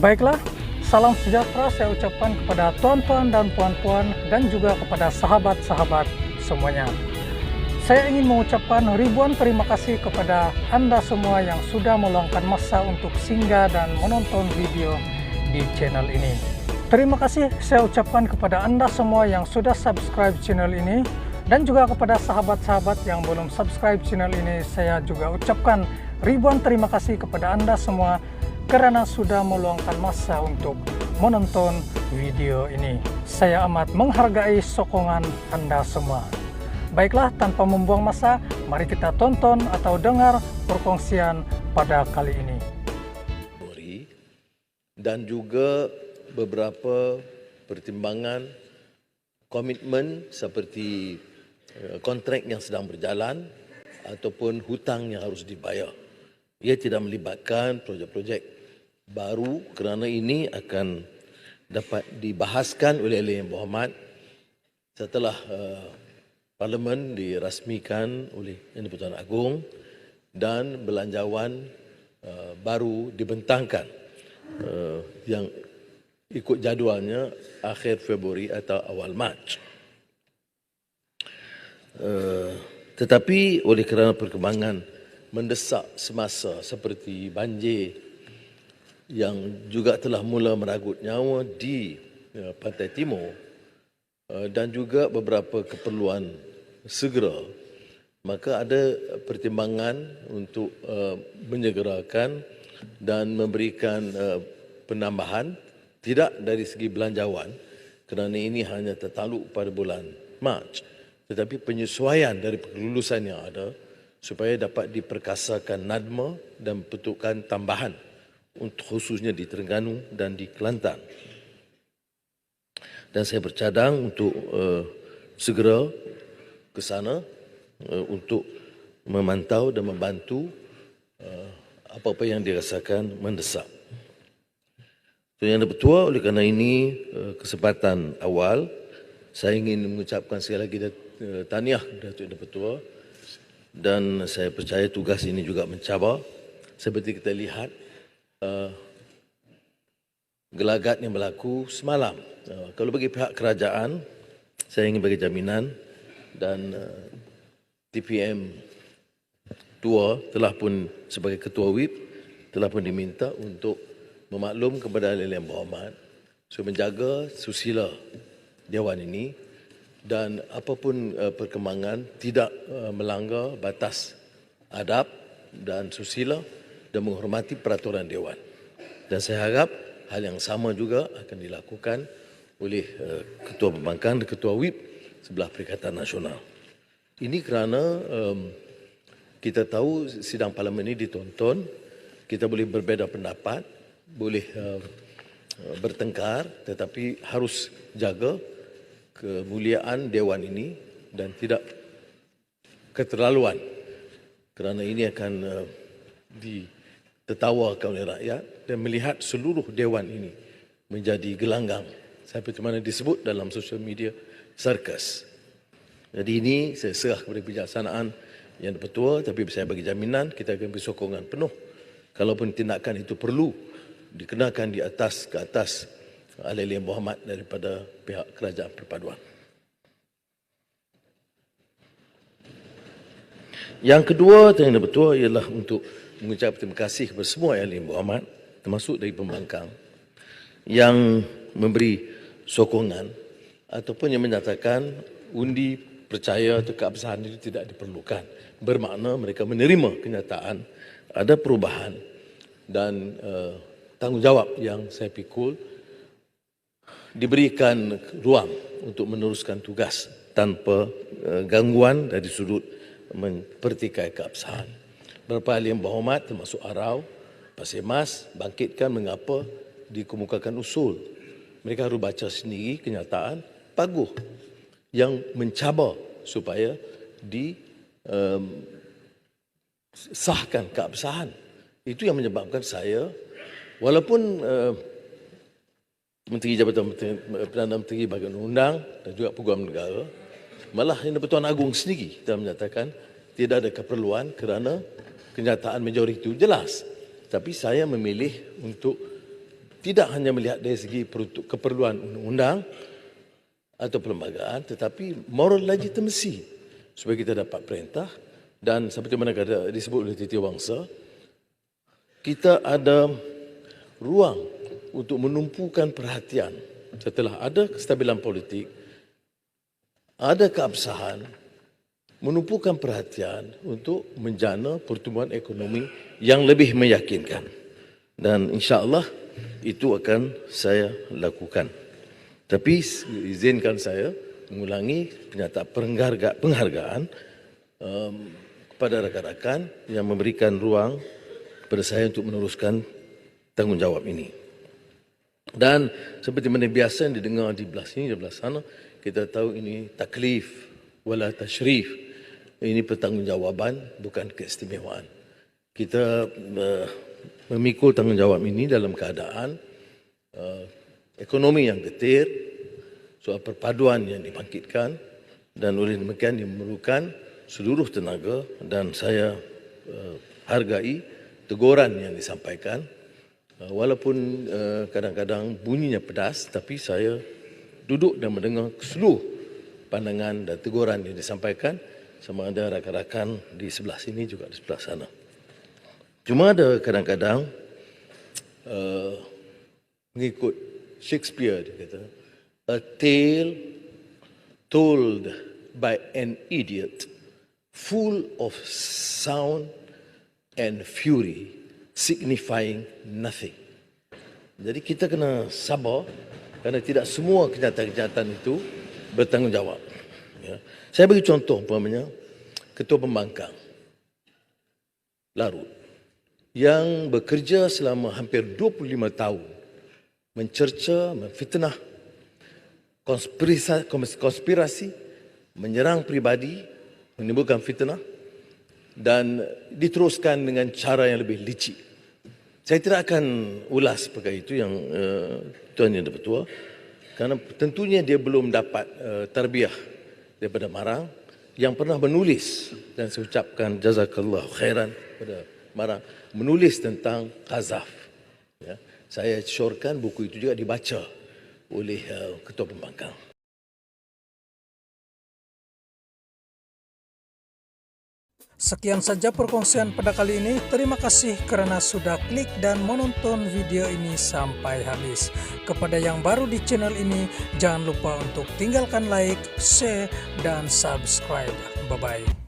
Baiklah, salam sejahtera saya ucapkan kepada tuan-tuan dan puan-puan dan juga kepada sahabat-sahabat semuanya. Saya ingin mengucapkan ribuan terima kasih kepada Anda semua yang sudah meluangkan masa untuk singgah dan menonton video di channel ini. Terima kasih saya ucapkan kepada Anda semua yang sudah subscribe channel ini, dan juga kepada sahabat-sahabat yang belum subscribe channel ini, saya juga ucapkan ribuan terima kasih kepada Anda semua karena sudah meluangkan masa untuk menonton video ini. Saya amat menghargai sokongan Anda semua. Baiklah, tanpa membuang masa, mari kita tonton atau dengar perkongsian pada kali ini. Dan juga beberapa pertimbangan komitmen seperti kontrak yang sedang berjalan ataupun hutang yang harus dibayar. Ia tidak melibatkan projek-projek baru kerana ini akan dapat dibahaskan oleh Yang Berhormat setelah Parlimen dirasmikan oleh Yang di-Pertuan Agong dan belanjawan baru dibentangkan yang ikut jadualnya akhir Februari atau awal Mac. Tetapi oleh kerana perkembangan mendesak semasa seperti banjir yang juga telah mula meragut nyawa di Pantai Timur dan juga beberapa keperluan segera, maka ada pertimbangan untuk menyegerakan dan memberikan penambahan tidak dari segi belanjawan kerana ini hanya tertakluk pada bulan Mac, tetapi penyesuaian dari kelulusan yang ada supaya dapat diperkasakan nadma dan pertukaran tambahan untuk khususnya di Terengganu dan di Kelantan. Dan saya bercadang untuk segera ke sana untuk memantau dan membantu apa-apa yang dirasakan mendesak. Yang Bertua, oleh kerana ini kesempatan awal, saya ingin mengucapkan sekali lagi tahniah Datuk Yang Bertua, dan saya percaya tugas ini juga mencabar. Seperti kita lihat gelagat yang berlaku semalam. Kalau bagi pihak kerajaan, saya ingin bagi jaminan dan TPM 2 telah pun sebagai Ketua WIP telah pun diminta untuk memaklum kepada Yang Berhormat supaya menjaga susila Dewan ini dan apapun perkembangan tidak melanggar batas adab dan susila dan menghormati peraturan Dewan. Dan saya harap hal yang sama juga akan dilakukan oleh Ketua Pembangkang dan Ketua WIP sebelah Perikatan Nasional. Ini kerana kita tahu sidang Parlimen ini ditonton, kita boleh berbeza pendapat, boleh bertengkar, tetapi harus jaga kemuliaan Dewan ini dan tidak keterlaluan kerana ini akan ditertawakan oleh rakyat dan melihat seluruh Dewan ini menjadi gelanggang seperti mana disebut dalam sosial media sirkus. Jadi ini saya serah kepada bijaksanaan Yang Bertua, tapi saya bagi jaminan kita akan beri sokongan penuh kalaupun tindakan itu perlu dikenakan ke atas ahli Yang Berhormat daripada pihak Kerajaan Perpaduan. Yang kedua Yang Bertua ialah untuk mengucap terima kasih kepada semua ahli Yang Berhormat, termasuk dari pembangkang yang memberi sokongan ataupun yang menyatakan undi percaya atau keabsahan itu tidak diperlukan. Bermakna mereka menerima kenyataan ada perubahan dan tanggungjawab yang saya pikul diberikan ruang untuk meneruskan tugas tanpa gangguan dari sudut mempertikai keabsahan. Beberapa ahli Yang Berhormat termasuk Arau, Pasir Mas bangkitkan mengapa dikemukakan usul. Mereka harus baca sendiri kenyataan paguh yang mencabar supaya disahkan keabsahan. Itu yang menyebabkan saya, walaupun Menteri Jabatan Perdana Menteri Bahagian Undang dan juga Peguam Negara, malah Yang di-Pertuan Agong sendiri telah menyatakan tidak ada keperluan kerana kenyataan majoriti itu jelas. Tapi saya memilih untuk tidak hanya melihat dari segi keperluan undang-undang atau perlembagaan, tetapi moral legitimacy supaya kita dapat perintah. Dan seperti mana disebut oleh Titi Wangsa, kita ada ruang untuk menumpukan perhatian setelah ada kestabilan politik, ada keabsahan, menumpukan perhatian untuk menjana pertumbuhan ekonomi yang lebih meyakinkan. Dan insya-Allah itu akan saya lakukan. Tapi izinkan saya mengulangi penghargaan kepada rakan-rakan yang memberikan ruang kepada saya untuk meneruskan tanggungjawab ini. Dan seperti mana biasa yang didengar di belah sini, di belah sana, kita tahu ini taklif wala tashrif. Ini pertanggungjawaban, bukan keistimewaan. Kita memikul tanggungjawab ini dalam keadaan ekonomi yang getir, soal perpaduan yang dibangkitkan, dan oleh demikian memerlukan seluruh tenaga, dan saya hargai teguran yang disampaikan. Walaupun kadang-kadang bunyinya pedas, tapi saya duduk dan mendengar seluruh pandangan dan teguran yang disampaikan, sama ada rakan-rakan di sebelah sini juga di sebelah sana. Cuma ada kadang-kadang mengikut Shakespeare, dia kata, a tale told by an idiot full of sound and fury signifying nothing. Jadi kita kena sabar kerana tidak semua kenyataan-kenyataan itu bertanggungjawab. Ya. Saya bagi contoh umpamanya Ketua Pembangkang Larut yang bekerja selama hampir 25 tahun mencerca, memfitnah, konspirasi, menyerang pribadi, menimbulkan fitnah dan diteruskan dengan cara yang lebih licik. Saya tidak akan ulas perkara itu yang Tuan Yang Dipertua, kerana tentunya dia belum dapat tarbiyah daripada Marang yang pernah menulis, dan saya ucapkan jazakallah khairan kepada Marang, menulis tentang Qazaf. Ya. Saya syorkan buku itu juga dibaca oleh Ketua Pembangkang. Sekian saja perkongsian pada kali ini. Terima kasih kerana sudah klik dan menonton video ini sampai habis. Kepada yang baru di channel ini, jangan lupa untuk tinggalkan like, share, dan subscribe. Bye-bye.